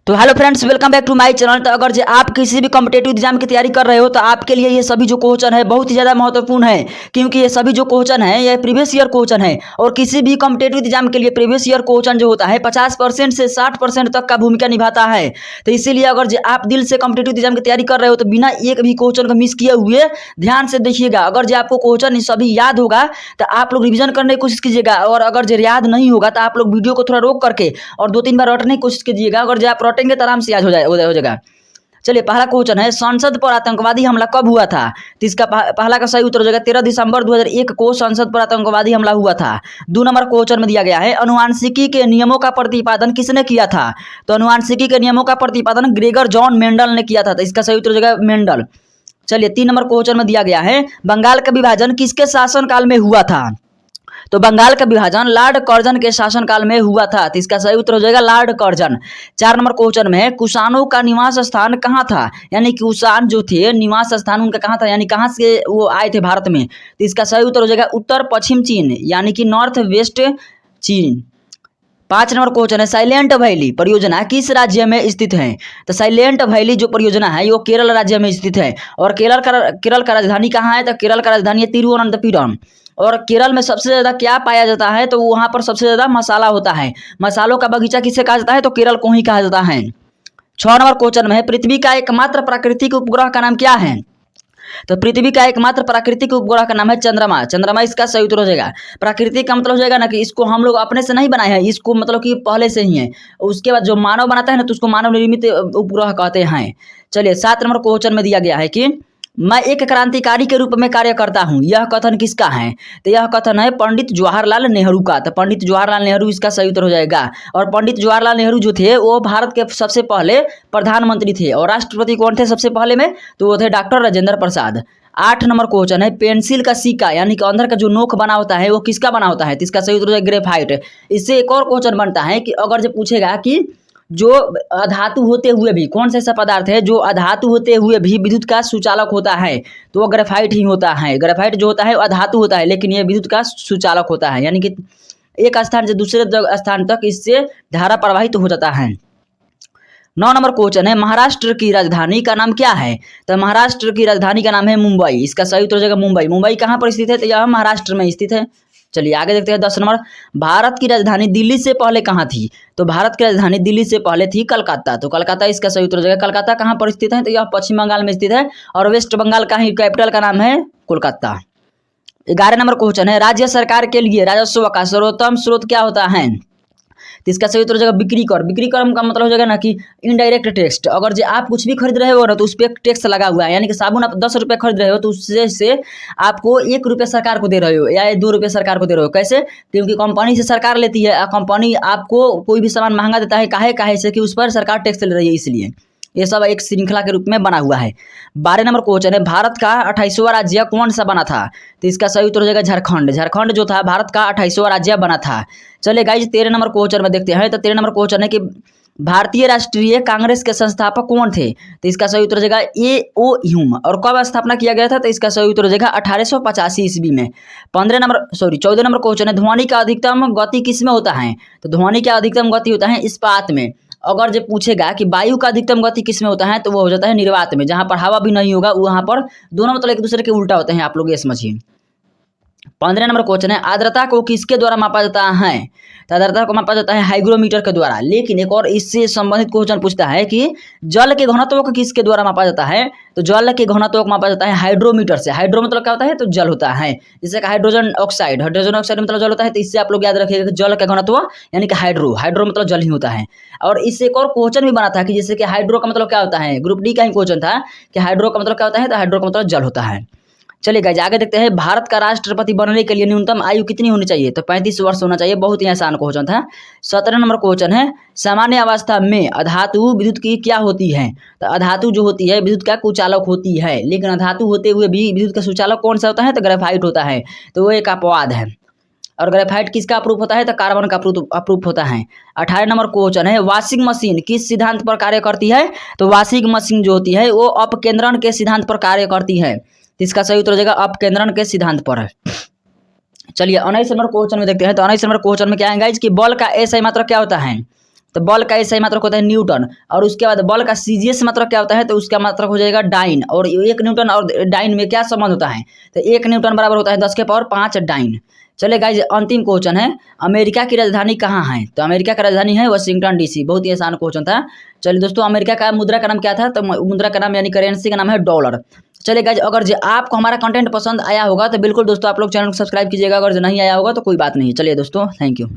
तो hello friends, welcome back to my channel. तो अगर जो आप किसी भी कॉम्पिटेटिव एग्जाम की तैयारी कर रहे हो तो आपके लिए ये सभी जो क्वेश्चन है बहुत ही ज़्यादा महत्वपूर्ण है, क्योंकि ये सभी जो क्वेश्चन है ये प्रीवियस ईयर क्वेश्चन है। और किसी भी कॉम्पिटेटिव एग्जाम के लिए प्रीवियस ईयर क्वेश्चन जो होता है 50% से 60% तक का भूमिका निभाता है। तो इसीलिए अगर जो आप दिल से कॉम्पिटेटिव एग्जाम की तैयारी कर रहे हो तो बिना एक भी क्वेश्चन को मिस किए हुए ध्यान से देखिएगा। अगर जो आपको क्वेश्चन सभी याद होगा तो आप लोग रिविजन करने की कोशिश कीजिएगा, और अगर जो याद नहीं होगा तो आप लोग वीडियो को थोड़ा रोक करके और 2-3 बार रटने की कोशिश कीजिएगा। अगर जो आप रटेंगे तो आराम से याद हो जाएगा। चलिए, पहला क्वेश्चन है, संसद पर आतंकवादी हमला कब हुआ था? तो इसका पहला का सही उत्तर हो जाएगा 13 दिसंबर 2001 को संसद पर आतंकवादी हमला हुआ था। 2 नंबर क्वेश्चन में दिया गया है, अनुवांशिकी के नियमों का प्रतिपादन किसने किया था? तो अनुवांशिकी के नियमों का प्रतिपादन ग्रेगर जॉन मेंडल ने किया था। तो इसका सही उत्तर हो जाएगा मेंडल। चलिए, 3 नंबर क्वेश्चन में दिया गया है, बंगाल का विभाजन किसके शासनकाल में हुआ था? तो बंगाल का विभाजन लॉर्ड कर्जन के शासनकाल में हुआ था। तो इसका सही उत्तर हो जाएगा लॉर्ड कर्जन। 4 नंबर क्वेश्चन में है, कुषाणों का निवास स्थान कहाँ था? यानी कुषाण जो थे निवास स्थान उनका कहाँ था, यानी कहाँ से वो आए थे भारत में? तो इसका सही उत्तर हो जाएगा उत्तर पश्चिम चीन, यानी कि नॉर्थ वेस्ट चीन। 5 नंबर क्वेश्चन है, साइलेंट वैली परियोजना किस राज्य में स्थित है? तो साइलेंट वैली जो परियोजना है वो केरल राज्य में स्थित है। और केरल का राजधानी कहाँ है? तो केरल का राजधानी है तिरुवनंतपुरम। और केरल में सबसे ज़्यादा क्या पाया जाता है? तो वहाँ पर सबसे ज़्यादा मसाला होता है। मसालों का बगीचा किसे कहा जाता है? तो केरल को ही कहा जाता है। 6 नंबर क्वेश्चन में है, पृथ्वी का एकमात्र प्राकृतिक उपग्रह का नाम क्या है? तो पृथ्वी का एकमात्र प्राकृतिक उपग्रह का नाम है चंद्रमा। चंद्रमा इसका सही उत्तर हो जाएगा। प्राकृतिक का मतलब हो जाएगा ना कि इसको हम लोग अपने से नहीं बनाए हैं, इसको मतलब कि पहले से ही है। उसके बाद जो मानव बनाता है ना तो उसको मानव निर्मित उपग्रह कहते हैं। चलिए, 7 नंबर क्वेश्चन में दिया गया है कि मैं एक क्रांतिकारी के रूप में कार्य करता हूँ, यह कथन किसका है? तो यह कथन है पंडित जवाहरलाल नेहरू का। तो पंडित जवाहरलाल नेहरू इसका सही उत्तर हो जाएगा। और पंडित जवाहरलाल नेहरू जो थे वो भारत के सबसे पहले प्रधानमंत्री थे। और राष्ट्रपति कौन थे सबसे पहले में? तो वो थे doctor Rajendra Prasad. 8 number question है, पेंसिल का सिक्का यानी कि अंदर का जो नोक बना होता है वो किसका बना होता है? तो इसका सही उत्तर हो जाएगा ग्रेफाइट। इससे एक और क्वेश्चन बनता है कि अगर जो पूछेगा कि जो अधातु होते हुए भी कौन सा ऐसा पदार्थ है जो अधातु होते हुए भी विद्युत का सुचालक होता है? तो वो ग्रेफाइट ही होता है। ग्रेफाइट जो होता है वो अधातु होता है, लेकिन ये विद्युत का सुचालक होता है, यानी कि एक स्थान से दूसरे स्थान तक इससे धारा प्रवाहित हो जाता है। 9 नंबर क्वेश्चन है, महाराष्ट्र की राजधानी का नाम क्या है? तो महाराष्ट्र की राजधानी का नाम है मुंबई। इसका सही उत्तर हो जाएगा मुंबई। मुंबई कहाँ पर स्थित है? तो यह महाराष्ट्र में स्थित है। चलिए आगे देखते हैं। 10 नंबर, भारत की राजधानी दिल्ली से पहले कहाँ थी? तो भारत की राजधानी दिल्ली से पहले थी कलकत्ता। तो कलकत्ता इसका सही उत्तर हो जाएगा। कलकत्ता कहाँ पर स्थित है? तो यह पश्चिम बंगाल में स्थित है, और वेस्ट बंगाल का ही कैपिटल का नाम है कोलकाता। 11 नंबर क्वेश्चन है, राज्य सरकार के लिए राजस्व का सर्वोत्तम स्रोत क्या होता है? तो इसका सही उत्तर हो जाएगा बिक्री कर। बिक्री कर का मतलब हो जाएगा ना कि इनडायरेक्ट टैक्स। अगर जो आप कुछ भी खरीद रहे हो ना तो उस पर टैक्स लगा हुआ है, यानी कि साबुन आप 10 रुपये खरीद रहे हो तो उससे से आपको 1 रुपये सरकार को दे रहे हो या 2 रुपये सरकार को दे रहे हो। कैसे? क्योंकि कंपनी से सरकार लेती है, कंपनी आपको कोई भी सामान महंगा देता है, काहे से कि उस पर सरकार टैक्स ले रही है, इसलिए ये सब एक श्रृंखला के रूप में बना हुआ है। 12 नंबर क्वेश्चन है, भारत का 28वां राज्य कौन सा बना था? तो इसका सही उत्तर हो जाएगा झारखंड। झारखंड जो था भारत का 28वां राज्य बना था। चलिए गाइज, 13 नंबर क्वेश्चन में देखते हैं। तो 13 नंबर क्वेश्चन है कि भारतीय राष्ट्रीय कांग्रेस के संस्थापक कौन थे? तो इसका सही उत्तर हो जाएगा A.O. ह्यूम। और कब स्थापना किया गया था? तो इसका सही उत्तर हो जाएगा 1885 ईस्वी में। 14 नंबर क्वेश्चन है, ध्वनि का अधिकतम गति किस में होता है? तो ध्वनि का अधिकतम गति होता है इस्पात में। अगर जो पूछेगा कि वायु का अधिकतम गति किस में होता है तो वो हो जाता है निर्वात में, जहाँ पर हवा भी नहीं होगा वहाँ पर दोनों मतलब एक दूसरे के उल्टा होते हैं, आप लोग ये समझिए। 15 नंबर क्वेश्चन है, आर्द्रता को किसके द्वारा मापा जाता है? तो आर्द्रता को मापा जाता है हाइग्रोमीटर के द्वारा। लेकिन एक और इससे संबंधित क्वेश्चन पूछता है कि जल के घनत्व को किसके द्वारा मापा जाता है? तो जल के घनत्व को मापा जाता है हाइड्रोमीटर से। हाइड्रो मतलब क्या होता है? तो जल होता है, जैसे कि हाइड्रोजन ऑक्साइड मतलब जल होता है। तो इससे आप लोग याद रखिएगा कि जल का घनत्व यानी कि हाइड्रो मतलब जल ही होता है। और इससे एक और क्वेश्चन भी बना था कि जैसे कि हाइड्रो का मतलब क्या होता है, ग्रुप डी का ही क्वेश्चन था कि हाइड्रो का मतलब क्या होता है? तो हाइड्रो का मतलब जल होता है। चलिए गाइस, आगे देखते हैं। भारत का राष्ट्रपति बनने के लिए न्यूनतम आयु कितनी होनी चाहिए? तो 35 वर्ष होना चाहिए। बहुत ही आसान क्वेश्चन था। 17 नंबर क्वेश्चन है, सामान्य अवस्था में अधातु विद्युत की क्या होती है? तो अधातु जो होती है विद्युत का कुचालक होती है, लेकिन अधातु होते हुए भी विद्युत का सुचालक कौन सा होता है? तो ग्रेफाइट होता है। तो वो एक अपवाद है। और ग्रेफाइट किसका अप्रूफ होता है? तो कार्बन का अप्रूफ होता है। 18 नंबर क्वेश्चन है, वॉशिंग मशीन किस सिद्धांत पर कार्य करती है? तो वॉशिंग मशीन जो होती है वो अपकेंद्रण के सिद्धांत पर कार्य करती है। इसका सही उत्तर हो जाएगा अपकेंद्रण के सिद्धांत पर है। चलिए 19 नंबर क्वेश्चन में देखते हैं। तो 19 नंबर क्वेश्चन में क्या है गाइस कि बल का SI मात्रक क्या होता है? तो बल का सही मात्रक होता है न्यूटन। और उसके बाद बल का सीजीएस मात्रक क्या होता है, तो उसका मात्रक हो जाएगा डाइन। और 1 न्यूटन और डाइन में क्या संबंध होता है, तो 1 न्यूटन बराबर होता है 10 के पावर 5 डाइन। चले गाइज अंतिम क्वेश्चन है, अमेरिका की राजधानी कहाँ है, तो अमेरिका का राजधानी है वाशिंगटन डीसी। बहुत ही आसान क्वेश्चन था। चलिए दोस्तों, अमेरिका का मुद्रा का नाम क्या था, तो मुद्रा का नाम यानी करेंसी का नाम है डॉलर। चलिए गाइज, अगर जो आपको हमारा कंटेंट पसंद आया होगा तो बिल्कुल दोस्तों आप लोग चैनल को सब्सक्राइब कीजिएगा, अगर जो नहीं आया होगा तो कोई बात नहीं। चलिए दोस्तों, थैंक यू।